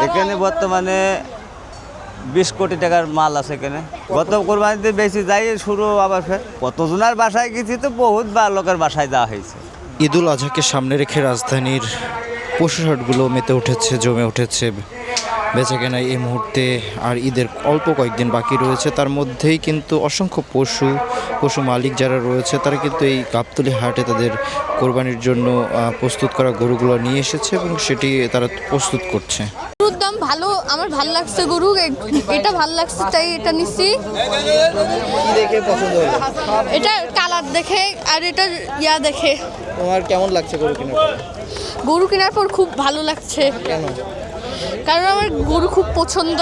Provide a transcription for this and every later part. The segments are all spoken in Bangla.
এখানে বর্তমানে 20 কোটি টাকার মাল আছে এখানে। গত কোরবানিতে বেশি যাই শুরু আবার ফের কতজনের বাসায় গেছি তো বহুত বা লোকের বাসায় যাওয়া হয়েছে। ঈদুল আজহাকে সামনে রেখে রাজধানীর পশুহাটগুলো মেতে উঠেছে, জমে উঠেছে বেচাকেনা এই মুহূর্তে। আর ঈদের অল্প কয়েকদিন বাকি রয়েছে, তার মধ্যেই কিন্তু অসংখ্য পশু মালিক যারা রয়েছে তারা কিন্তু এই গাবতলী হাটে তাদের কোরবানির জন্য প্রস্তুত করা গরুগুলো নিয়ে এসেছে এবং সেটি তারা প্রস্তুত করছে। গরুর দাম ভালো, আমার ভালো লাগছে গরু, এটা ভালো লাগছে তাই এটা নিচ্ছি। দেখে পছন্দ হলো? এটা কালার দেখে আর এটা দেখে। তোমার কেমন লাগছে গরু কেনার পর? গরু কেনার পর খুব ভালো লাগছে। কেন? কারণ আমার গরু খুব পছন্দ।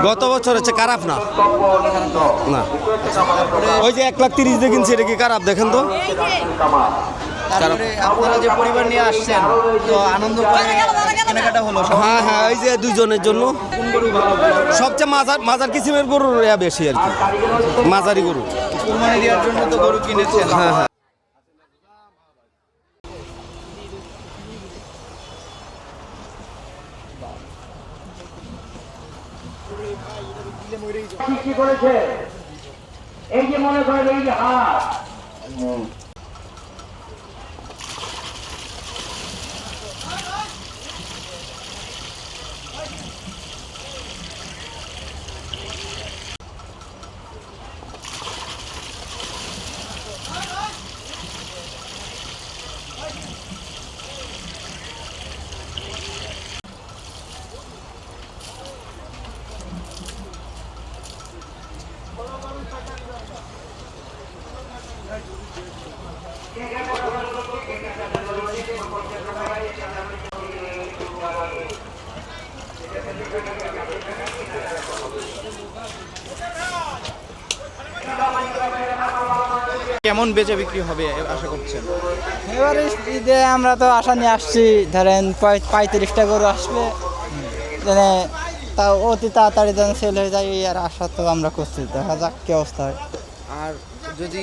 গত বছর হচ্ছে খারাপ না, না ওই যে 1,30,000 দিয়ে কিনছি, এটা কি খারাপ দেখেন তো? তারপরে আপনারা যে পরিবার নিয়ে আসছেন তো আনন্দ করে কেনাকাটা হলো? হ্যাঁ হ্যাঁ, এই যে দুইজনের জন্য। সবচেয়ে মাজার কিসিমের গরুর বেশি আর কি, মাঝারি গরু। কুরবানি দেওয়ার জন্য তো গরু কিনেছেন। হ্যাঁ হ্যাঁ। সৃষ্টি করেছে এই যে মনে করেন এই যে হাত কেমন বেচা বিক্রি হবে আশা করছেন? এবারে ঈদে আমরা তো আশা নিয়ে আসছি, ধরেন 35টা গরু আসবে, মানে তাও অতি তাড়াতাড়ি যেন সেল হয়ে যায় এই আর আশা তো আমরা করছি, দেখা যাক কি অবস্থা হয়। আর যদি